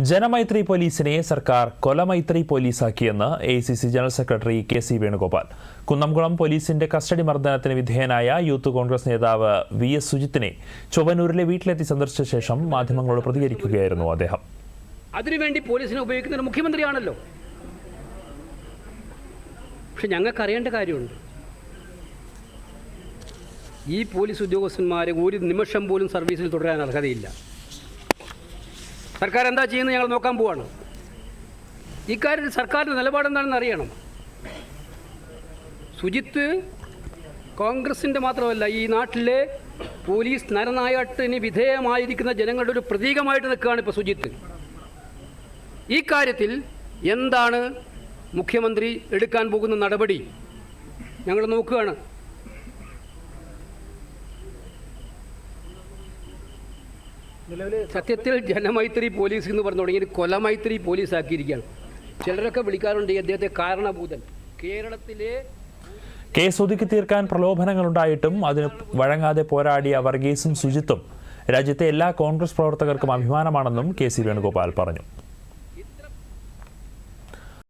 ജനമൈത്രി പോലീസിനെ സർക്കാർ കൊലമൈത്രി പോലീസാക്കിയെന്ന് AICC general secretary K C. Venugopal. Kunnamkulam പോലീസിന്റെ കസ്റ്റഡി മർദ്ദനത്തിന് വിധേയനായ യൂത്ത് കോൺഗ്രസ് നേതാവ് വി.എസ്. സുജിത്തിനെ ചൊവ്വന്നൂരിലെ വീട്ടിലെത്തി സന്ദർശിച്ച ശേഷം മാധ്യമങ്ങളോട് പ്രതികരിക്കുകയായിരുന്നു അദ്ദേഹം. അതിനുവേണ്ടി പോലീസിനെ ഉപയോഗിക്കുന്ന മുഖ്യമന്ത്രിയാണല്ലോ. പക്ഷെ ഞങ്ങൾക്ക് അറിയേണ്ട കാര്യമുണ്ട്, ഈ പോലീസ് ഉദ്യോഗസ്ഥന്മാരെ ഒരു നിമിഷം പോലും സർവീസിൽ തുടരാൻ അർഹതയില്ല. സർക്കാർ എന്താ ചെയ്യുന്നത് ഞങ്ങൾ നോക്കാൻ പോവാണ്. ഇക്കാര്യത്തിൽ സർക്കാരിൻ്റെ നിലപാടെന്താണെന്ന് അറിയണം. സുജിത്ത് കോൺഗ്രസിൻ്റെ മാത്രമല്ല, ഈ നാട്ടിലെ പോലീസ് നരനായാട്ടിന് വിധേയമായിരിക്കുന്ന ജനങ്ങളുടെ ഒരു പ്രതീകമായിട്ട് നിൽക്കുകയാണ് ഇപ്പോൾ സുജിത്ത്. ഈ കാര്യത്തിൽ എന്താണ് മുഖ്യമന്ത്രി എടുക്കാൻ പോകുന്ന നടപടി ഞങ്ങൾ നോക്കുകയാണ്. സത്യത്തിൽ ജനമൈത്രി പോലീസ് എന്ന് പറഞ്ഞു തുടങ്ങി കൊലമൈത്രി പോലീസ് ആക്കിയിരിക്കുകയാണ്. ചിലരൊക്കെ വിളിക്കാറുണ്ട് ഈ അദ്ദേഹത്തെ കാരണഭൂതൻ. കേരളത്തിലെ കേസ് ഒതുക്കി തീർക്കാൻ പ്രലോഭനങ്ങളുണ്ടായിട്ടും അതിന് വഴങ്ങാതെ പോരാടിയ വർഗീസും സുജിത്തും രാജ്യത്തെ എല്ലാ കോൺഗ്രസ് പ്രവർത്തകർക്കും അഭിമാനമാണെന്നും കെ.സി. വേണുഗോപാൽ പറഞ്ഞു.